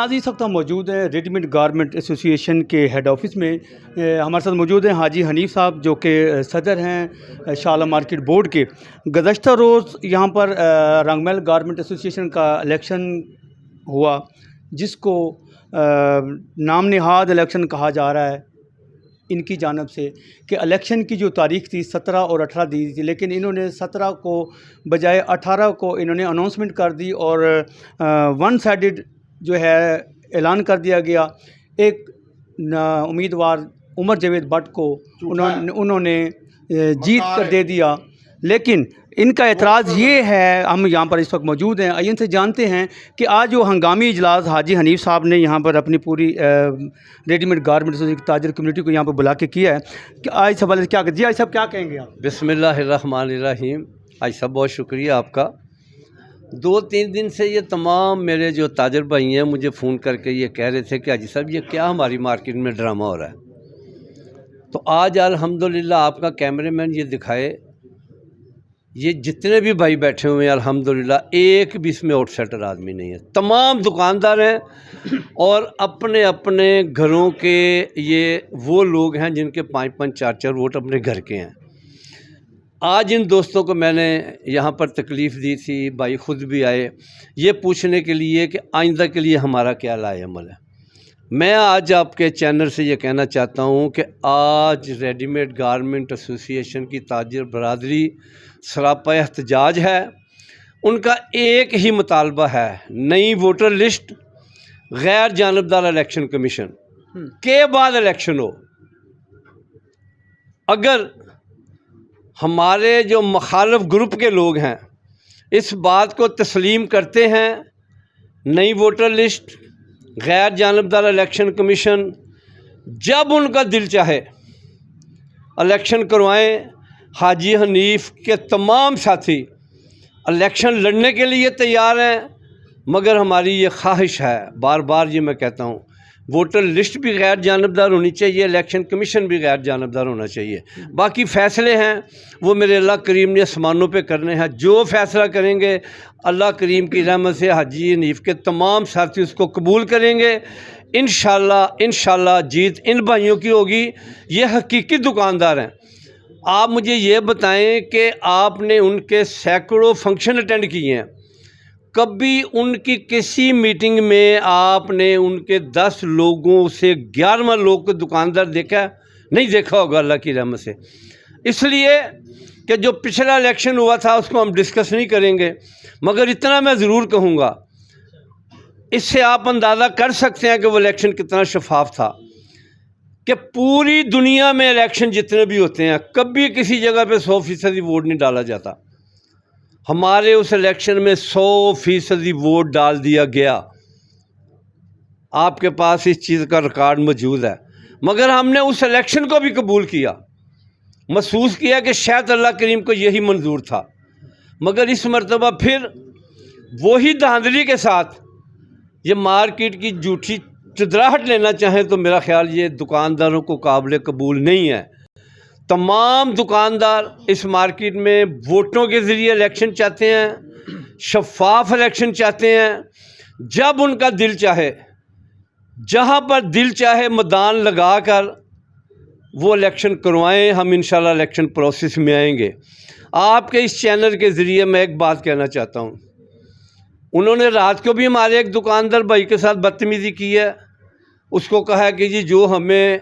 ناظرین اس وقت ہم موجود ہیں ریڈی میڈ گارمنٹ ایسوسی ایشن کے ہیڈ آفس میں. ہمارے ساتھ موجود ہیں حاجی حنیف صاحب جو کہ صدر ہیں شالہ مارکیٹ بورڈ کے. گزشتہ روز یہاں پر رنگ محل گارمنٹ ایسوسی ایشن کا الیکشن ہوا جس کو نام نہاد الیکشن کہا جا رہا ہے ان کی جانب سے کہ الیکشن کی جو تاریخ تھی 17 اور 18 دی تھی، لیکن انہوں نے 17 کو بجائے 18 کو انہوں نے اناؤنسمنٹ کر دی اور ون سائیڈڈ جو ہے اعلان کر دیا گیا. ایک امیدوار عمر جاوید بٹ کو انہوں نے جیت کر دے دیا. لیکن ان کا اعتراض یہ ہے، ہم یہاں پر اس وقت موجود ہیں، ان سے جانتے ہیں کہ آج جو ہنگامی اجلاس حاجی حنیف صاحب نے یہاں پر اپنی پوری ریڈی میڈ گارمنٹ تاجر کمیونٹی کو یہاں پر بلا کے کیا ہے کہ آج سوال سے کیا جی آج صاحب کیا کہیں گے آپ؟ بسم اللہ الرحمن الرحیم. آج صاحب بہت شکریہ آپ کا. 2-3 دن سے یہ تمام میرے جو تاجر بھائی ہیں مجھے فون کر کے یہ کہہ رہے تھے کہ حاجی صاحب یہ کیا ہماری مارکیٹ میں ڈرامہ ہو رہا ہے. تو آج الحمدللہ آپ کا کیمرے مین یہ دکھائے، یہ جتنے بھی بھائی بیٹھے ہوئے ہیں الحمدللہ ایک بھی اس میں آؤٹ سائڈر آدمی نہیں ہے. تمام دکاندار ہیں اور اپنے اپنے گھروں کے یہ وہ لوگ ہیں جن کے 5-5 4-4 ووٹ اپنے گھر کے ہیں. آج ان دوستوں کو میں نے یہاں پر تکلیف دی تھی، بھائی خود بھی آئے یہ پوچھنے کے لیے کہ آئندہ کے لیے ہمارا کیا لائے عمل ہے. میں آج آپ کے چینل سے یہ کہنا چاہتا ہوں کہ آج ریڈی میڈ گارمنٹ ایسوسی ایشن کی تاجر برادری سراپا احتجاج ہے. ان کا ایک ہی مطالبہ ہے، نئی ووٹر لسٹ، غیر جانبدار الیکشن کمیشن کے بعد الیکشن ہو. اگر ہمارے جو مخالف گروپ کے لوگ ہیں اس بات کو تسلیم کرتے ہیں، نئی ووٹر لسٹ، غیر جانبدار الیکشن کمیشن، جب ان کا دل چاہے الیکشن کروائیں. حاجی حنیف کے تمام ساتھی الیکشن لڑنے کے لیے تیار ہیں، مگر ہماری یہ خواہش ہے، بار بار یہ میں کہتا ہوں، ووٹر لسٹ بھی غیر جانبدار ہونی چاہیے، الیکشن کمیشن بھی غیر جانبدار ہونا چاہیے. باقی فیصلے ہیں وہ میرے اللہ کریم نے آسمانوں پہ کرنے ہیں. جو فیصلہ کریں گے اللہ کریم کی رحمت سے حاجی حنیف کے تمام ساتھی اس کو قبول کریں گے. انشاءاللہ جیت ان بھائیوں کی ہوگی. یہ حقیقی دکاندار ہیں. آپ مجھے یہ بتائیں کہ آپ نے ان کے سینکڑوں فنکشن اٹینڈ کیے ہیں، کبھی ان کی کسی میٹنگ میں آپ نے ان کے 10 لوگوں سے 11واں لوگ کو دکاندار دیکھا؟ نہیں دیکھا ہوگا اللہ کی رحمت سے. اس لیے کہ جو پچھلا الیکشن ہوا تھا اس کو ہم ڈسکس نہیں کریں گے، مگر اتنا میں ضرور کہوں گا، اس سے آپ اندازہ کر سکتے ہیں کہ وہ الیکشن کتنا شفاف تھا. کہ پوری دنیا میں الیکشن جتنے بھی ہوتے ہیں کبھی کسی جگہ پہ 100% ووٹ نہیں ڈالا جاتا. ہمارے اس الیکشن میں 100% ووٹ ڈال دیا گیا. آپ کے پاس اس چیز کا ریکارڈ موجود ہے. مگر ہم نے اس الیکشن کو بھی قبول کیا، محسوس کیا کہ شاید اللہ کریم کو یہی منظور تھا. مگر اس مرتبہ پھر وہی دھاندلی کے ساتھ یہ مارکیٹ کی جھوٹی چدراہٹ لینا چاہیں تو میرا خیال یہ دکانداروں کو قابل قبول نہیں ہے. تمام دکاندار اس مارکیٹ میں ووٹوں کے ذریعے الیکشن چاہتے ہیں، شفاف الیکشن چاہتے ہیں. جب ان کا دل چاہے، جہاں پر دل چاہے میدان لگا کر وہ الیکشن کروائیں. ہم انشاءاللہ الیکشن پروسیس میں آئیں گے. آپ کے اس چینل کے ذریعے میں ایک بات کہنا چاہتا ہوں، انہوں نے رات کو بھی ہمارے ایک دکاندار بھائی کے ساتھ بدتمیزی کی ہے. اس کو کہا کہ جی جو ہمیں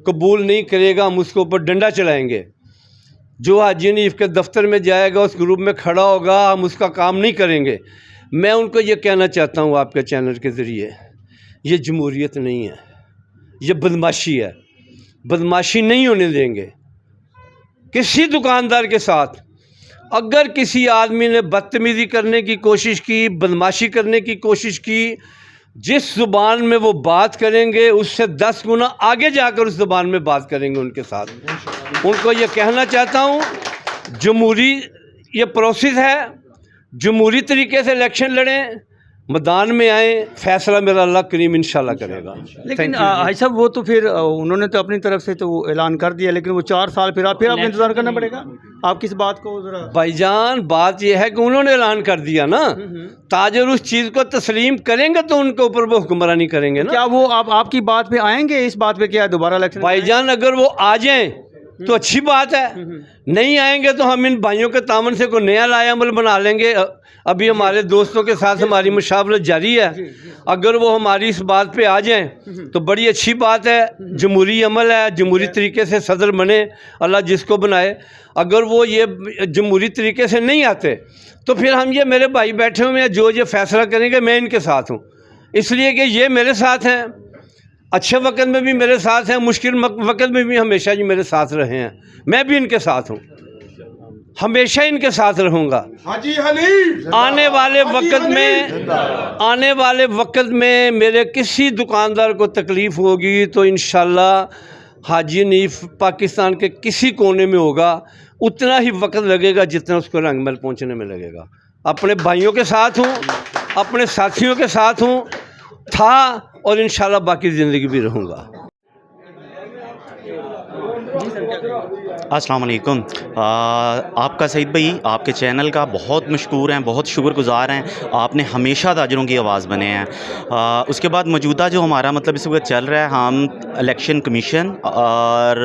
قبول نہیں کرے گا ہم اس کے اوپر ڈنڈا چلائیں گے، جو حاجی حنیف کے دفتر میں جائے گا اس گروپ میں کھڑا ہوگا ہم اس کا کام نہیں کریں گے. میں ان کو یہ کہنا چاہتا ہوں آپ کے چینل کے ذریعے، یہ جمہوریت نہیں ہے، یہ بدماشی ہے. بدماشی نہیں ہونے دیں گے کسی دکاندار کے ساتھ. اگر کسی آدمی نے بدتمیزی کرنے کی کوشش کی، بدماشی کرنے کی کوشش کی، جس زبان میں وہ بات کریں گے اس سے 10 گنا آگے جا کر اس زبان میں بات کریں گے ان کے ساتھ. ان کو یہ کہنا چاہتا ہوں، جمہوری یہ پروسیس ہے، جمہوری طریقے سے الیکشن لڑیں. मैदान में आए, फैसला मेरा अल्लाह करीम इंशाल्लाह करेगा। लेकिन भाई साहब वो तो फिर उन्होंने तो अपनी तरफ से तो ऐलान कर दिया, लेकिन वो 4 साल फिर आपको इंतज़ार करना पड़ेगा। आप किस बात को ज़रा भाईजान, बात यह है कि उन्होंने ऐलान कर दिया ना, ताजर उस चीज़ को तस्लीम करेंगे तो उनके ऊपर वो हुक्मरानी करेंगे ना। क्या वो आपकी बात पे आएंगे, इस बात पे क्या दोबारा इलेक्शन? भाईजान अगर वो आ जाएं तो अच्छी बात है, नहीं आएंगे तो हम इन भाइयों के तामन से कोई नया लाया अमल बना लेंगे। अभी हमारे दोस्तों के साथ हमारी मुशावरत जारी है, अगर वो हमारी इस बात पे आ जाएं तो बड़ी अच्छी बात है। जमहूरी अमल है, जमहूरी तरीके से सदर बने, अल्लाह जिसको बनाए। अगर वो ये जमहूरी तरीके से नहीं आते तो फिर हम ये मेरे भाई बैठे हुए हैं, जो ये फैसला करेंगे मैं इनके साथ हूँ, इसलिए कि ये मेरे साथ हैं, अच्छे वक्त में भी मेरे साथ हैं, मुश्किल वक्त में भी हमेशा जी मेरे साथ रहे हैं। मैं भी इनके साथ हूँ, हमेशा इनके साथ रहूँगा। हाजी हनीफ आने वाले वक्त में मेरे किसी दुकानदार को तकलीफ़ होगी तो इंशाल्लाह हाजी हनीफ पाकिस्तान के किसी कोने में होगा, उतना ही वक्त लगेगा जितना उसको रंगमहल पहुँचने में लगेगा। अपने भाइयों के साथ हूँ, अपने साथियों के साथ हूँ, था और इंशाल्लाह बाकी ज़िंदगी भी रहूँगा। अस्सलाम वालेकुम। आपका सईद भाई आपके चैनल का बहुत मशकूर हैं, बहुत शुक्रगुज़ार हैं। आपने हमेशा ताजरों की आवाज़ बने हैं। उसके बाद मौजूदा जो हमारा मतलब इस वक्त चल रहा है, हम इलेक्शन कमीशन और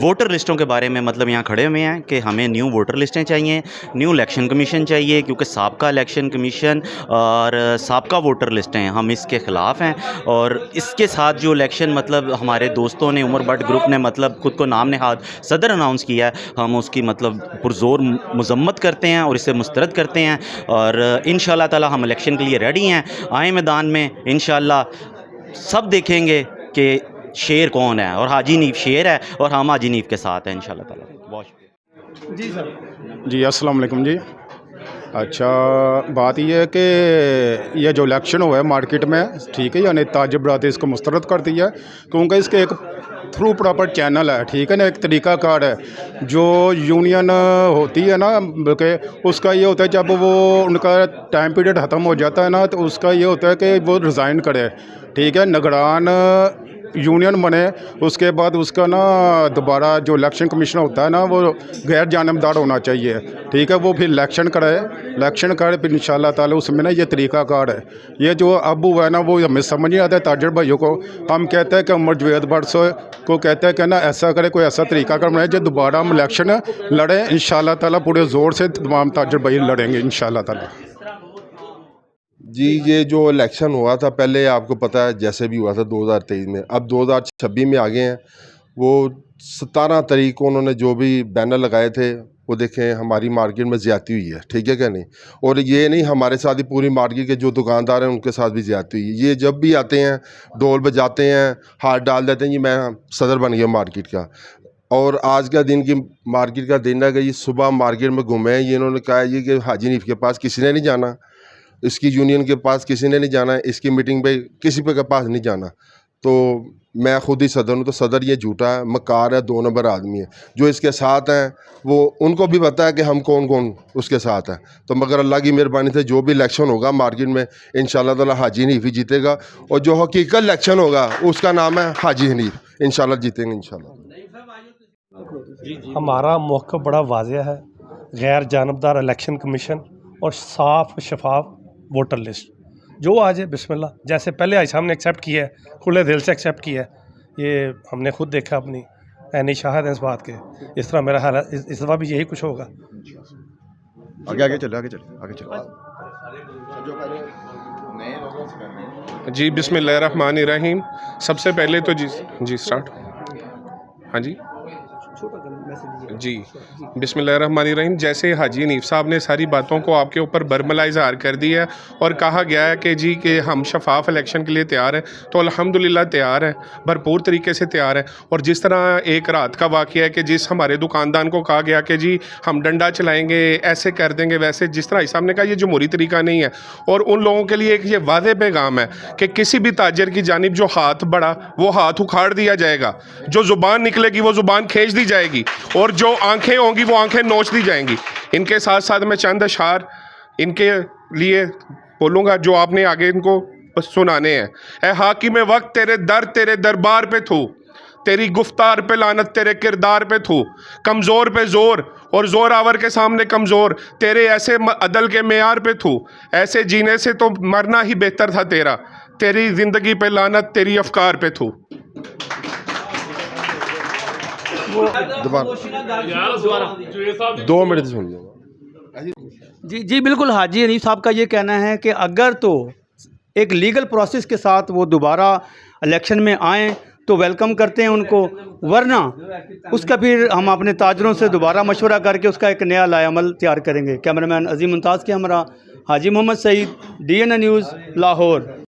वोटर लिस्टों के बारे में मतलब यहाँ खड़े हुए हैं कि हमें न्यू वोटर लिस्टें चाहिए, न्यू इलेक्शन कमीशन चाहिए, क्योंकि साबका इलेक्शन कमीशन और साबका वोटर लिस्टें हम इसके ख़िलाफ़ हैं। और इसके साथ जो इलेक्शन मतलब हमारे दोस्तों ने, उमर भट्ट ग्रुप ने मतलब खुद को नाम नहाद सदर अनाउंस किया है, हम उसकी मतलब पुरज़ोर मज़म्मत करते हैं और इसे मुस्तरद करते हैं। और इंशाअल्लाह ताला हम इलेक्शन के लिए रेडी हैं। आए मैदान में, इंशाअल्लाह सब देखेंगे कि शेर कौन है, और हाजी हनीफ शेर है और हम हाजी हनीफ के साथ हैं इंशाअल्लाह ताला। बहुत शुक्रिया जी सर। जी अस्सलाम वालेकुम जी। अच्छा, बात ये है कि ये जो इलेक्शन हुआ है मार्केट में, ठीक है, यानी ताजिर बरादरी इसको मुस्तरद कर दिया है, क्योंकि इसके एक थ्रू प्रॉपर चैनल है, ठीक है ना, एक तरीका कार है। जो यूनियन होती है ना, बल्कि उसका ये होता है जब वो उनका टाइम पीरियड ख़त्म हो जाता है ना, तो उसका ये होता है कि वो रिज़ाइन करे, ठीक है। निगरान यूनियन बने, उसके बाद उसका ना दोबारा जो इलेक्शन कमीशन होता है ना, वो गैर जानबदार होना चाहिए, ठीक है। वो फिर इलेक्शन करे फिर इंशाअल्लाह ताला उसमें ना ये तरीका कार है। ये जो अब हुआ है ना, वो हमें समझ नहीं आता है ताजर भाइयों को। हम कहते हैं कि उमर जवेद भट्ट को कहते हैं कि ना ऐसा करे, कोई ऐसा तरीका कर बनाए जो दोबारा हम इलेक्शन लड़े, इंशाअल्लाह ताला पूरे ज़ोर से तमाम ताजर भाई लड़ेंगे इंशाअल्लाह ताला। जी, ये जो इलेक्शन हुआ था पहले आपको पता है जैसे भी हुआ था 2023 में, अब 2026 में आ गए हैं। वो 17 तारीख को उन्होंने जो भी बैनर लगाए थे वो देखें हमारी मार्केट में ज़्यादती हुई है, ठीक है क्या नहीं। और ये नहीं हमारे साथ ही पूरी मार्केट के जो दुकानदार हैं उनके साथ भी ज़्यादती हुई है। ये जब भी आते हैं ढोल बजाते हैं, हाथ डाल देते हैं जी मैं सदर बन गया मार्केट का। और आज का दिन की मार्केट का दिन है कि ये सुबह मार्केट में घूमे हैं, ये इन्होंने कहा ये कि हाजी हनीफ के पास किसी ने नहीं जाना, इसकी यूनियन के पास किसी ने नहीं जाना, इसकी मीटिंग पे किसी पे के पास नहीं जाना। तो मैं खुद ही सदर हूँ, तो सदर ये झूठा है, मकार है, 2 नंबर आदमी है। जो इसके साथ हैं वो उनको भी पता है कि हम कौन कौन उसके साथ हैं। तो मगर अल्लाह की मेहरबानी से जो भी इलेक्शन होगा मार्केट में इंशाअल्लाह ताला हाजी हनीफ ही जीतेगा, और जो हकीकत इलेक्शन होगा उसका नाम है हाजी हनीफ, इंशाअल्लाह जीतेंगे इंशाअल्लाह। हमारा मौक़िफ़ बड़ा वाज़ेह है, गैर जानबदार इलेक्शन कमीशन और साफ़ शफाफ वोटर लिस्ट जो आज है बिस्मिल्लाह, जैसे पहले आज साहब ने एक्सेप्ट किया है, खुले दिल से एक्सेप्ट किया है, ये हमने खुद देखा, अपनी ऐनी शाहिद है इस बात के। इस तरह मेरा हाल है, इस दफ़ा भी यही कुछ होगा। आगे चलो। जी बिस्मिल्लाहिर्रहमानिर्रहीम। सबसे पहले तो जी स्टार्ट। हाँ जी जी बिस्मिल्लाहिर्रहमानिर्रहीम। जैसे हाजी हनीफ साहब ने सारी बातों को आपके ऊपर बरमला इज़हार कर दिया है और कहा गया है कि जी कि हम शफाफ इलेक्शन के लिए तैयार हैं, तो अल्हम्दुलिल्लाह तैयार हैं, भरपूर तरीके से तैयार हैं। और जिस तरह एक रात का वाक़या है कि जिस हमारे दुकानदार को कहा गया कि जी हम डंडा चलाएँगे, ऐसे कर देंगे, वैसे जिस तरह साहब ने कहा ये जमहूरी तरीका नहीं है। और उन लोगों के लिए एक ये वाज़ेह पैगाम है कि किसी भी ताजर की जानिब जो हाथ बढ़ा वो हाथ उखाड़ दिया जाएगा, जो ज़ुबान निकलेगी वो ज़ुबान खींच दी जाएगी, और जो आंखें होंगी वो आंखें नोच दी जाएंगी। इनके साथ साथ मैं चंद अशार इनके लिए बोलूँगा जो आपने आगे इनको सुनाने हैं। ए हाकिम वक्त तेरे दरबार पे थू, तेरी गुफ्तार पे लानत तेरे किरदार पे थू, कमज़ोर पे ज़ोर और ज़ोर आवर के सामने कमज़ोर, तेरे ऐसे अदल के मेयार पे थू, ऐसे जीने से तो मरना ही बेहतर था तेरा, तेरी ज़िंदगी पे लानत तेरी अफकार पे थू। दोबारा 2 मिनट सुन लो। जी बिल्कुल, हाजी हनीफ साहब का ये कहना है कि अगर तो एक लीगल प्रोसेस के साथ वो दोबारा इलेक्शन में आएँ तो वेलकम करते हैं उनको, वरना उसका फिर हम अपने ताजरों से दोबारा मशवरा करके उसका एक नया लाएअमल तैयार करेंगे। कैमरामैन अजीम मुमताज़ के हमरा हाजी मोहम्मद सईद, DNA न्यूज़, लाहौर।